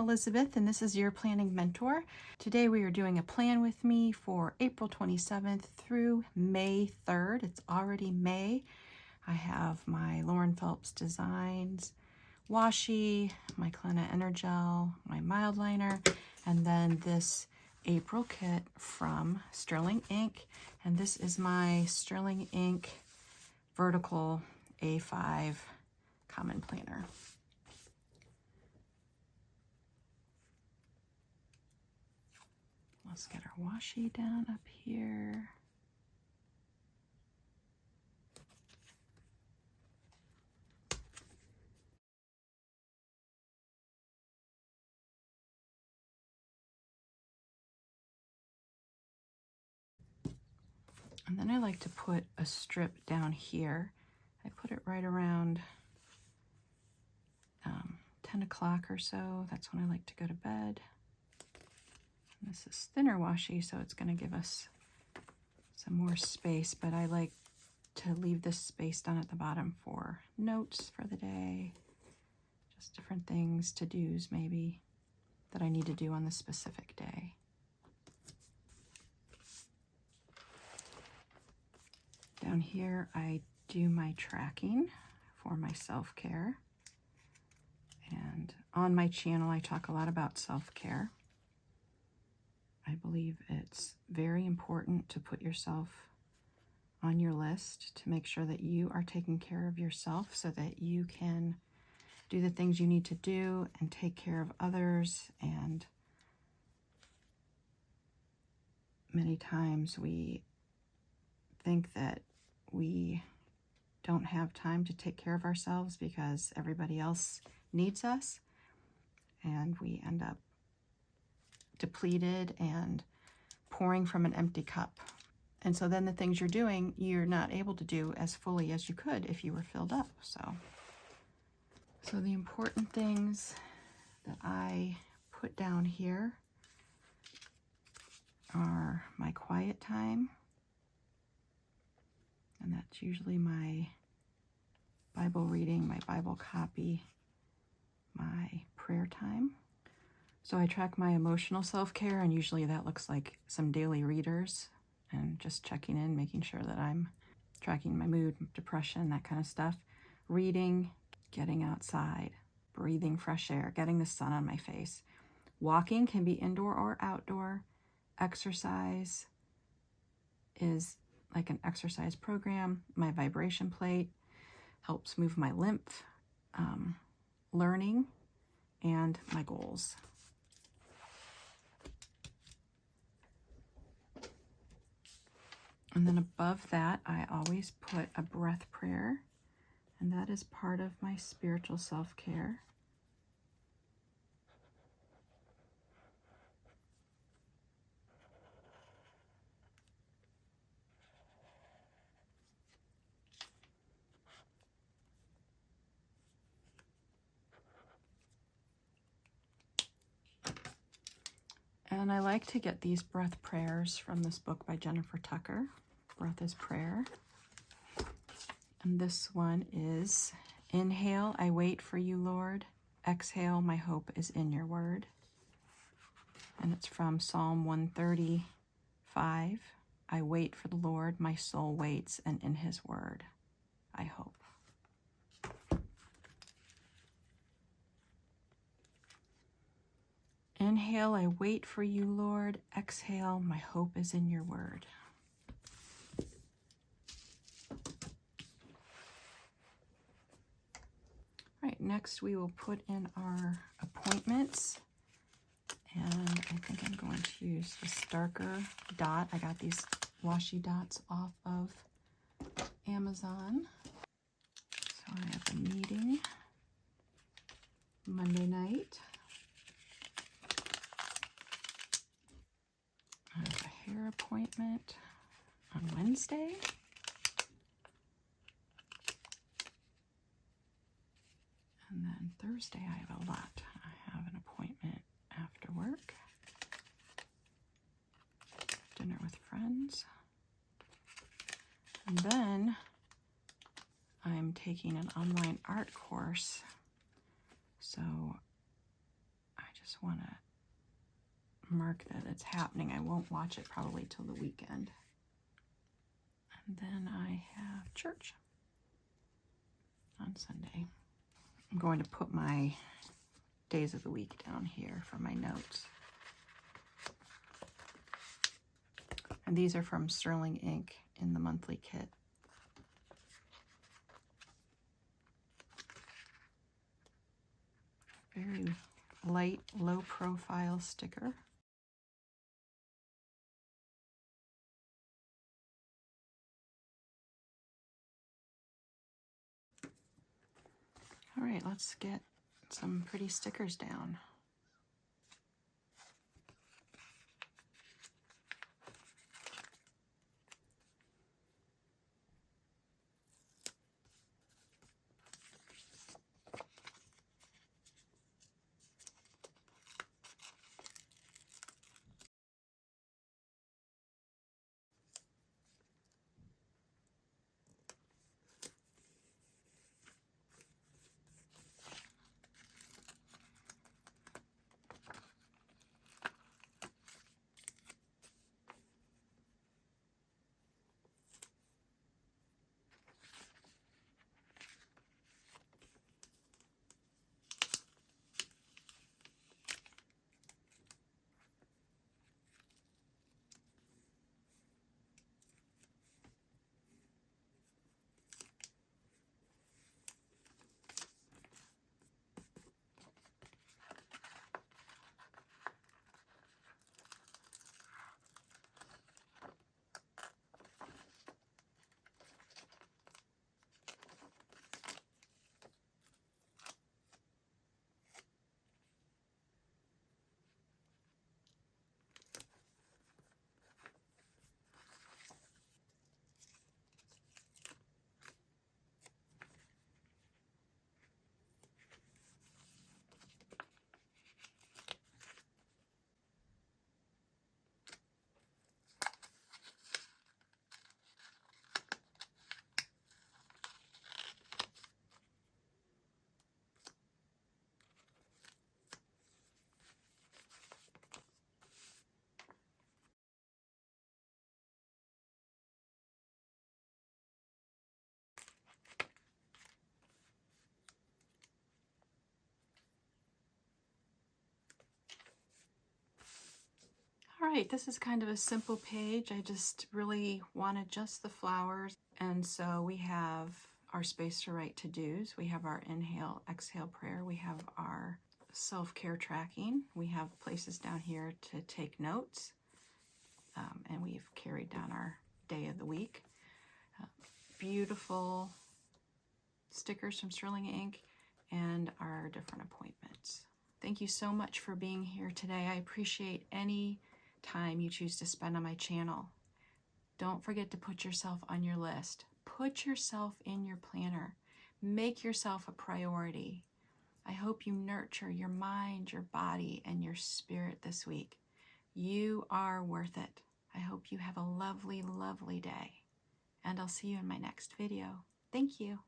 Elizabeth, and this is your planning mentor. Today we are doing a plan with me for April 27th through May 3rd. It's already May. I have my Lauren Phelps Designs washi, my Clena Energel, my mild liner, and then this April kit from Sterling Ink. And this is my Sterling Ink vertical A5 common planner. Let's get our washi down up here. And then I like to put a strip down here. I put it right around 10 o'clock or so. That's when I like to go to bed. And this is thinner washi, so it's going to give us some more space, but I like to leave this space down at the bottom for notes for the day, just different things, to-dos maybe, that I need to do on the specific day. Down here, I do my tracking for my self-care. And on my channel, I talk a lot about self-care. I believe it's very important to put yourself on your list to make sure that you are taking care of yourself so that you can do the things you need to do and take care of others. And many times we think that we don't have time to take care of ourselves because everybody else needs us, and we end up depleted and pouring from an empty cup. And so then the things you're doing, you're not able to do as fully as you could if you were filled up. So the important things that I put down here are my quiet time, and that's usually my Bible reading, my Bible copy, my prayer time. So I track my emotional self-care, and usually that looks like some daily readers and just checking in, making sure that I'm tracking my mood, depression, that kind of stuff. Reading, getting outside, breathing fresh air, getting the sun on my face. Walking can be indoor or outdoor. Exercise is like an exercise program. My vibration plate helps move my lymph, learning, and my goals. And then above that, I always put a breath prayer, and that is part of my spiritual self-care. And I like to get these breath prayers from this book by Jennifer Tucker, Breath is Prayer. And this one is, inhale, I wait for you, Lord. Exhale, my hope is in your word. And it's from Psalm 135. I wait for the Lord, my soul waits, and in his word I hope. Inhale, I wait for you, Lord. Exhale, my hope is in your word. All right, next we will put in our appointments. And I think I'm going to use this darker dot. I got these washi dots off of Amazon. So I have a meeting Monday night. I have a hair appointment on Wednesday. And then Thursday I have a lot. I have an appointment after work. Dinner with friends. And then I'm taking an online art course. So I just want to mark that it's happening. I won't watch it probably till the weekend. And then I have church on Sunday. I'm going to put my days of the week down here for my notes. And these are from Sterling Ink in the monthly kit. Very light, low profile sticker. All right, let's get some pretty stickers down. All right, this is kind of a simple page. I just really wanted just the flowers. And so we have our space to write to-dos. We have our inhale, exhale prayer. We have our self-care tracking. We have places down here to take notes. And we've carried down our day of the week. Beautiful stickers from Sterling Ink and our different appointments. Thank you so much for being here today. I appreciate any time you choose to spend on my channel. Don't forget to put yourself on your list. Put yourself in your planner. Make yourself a priority. I hope you nurture your mind, your body, and your spirit this week. You are worth it. I hope you have a lovely, lovely day. And I'll see you in my next video. Thank you.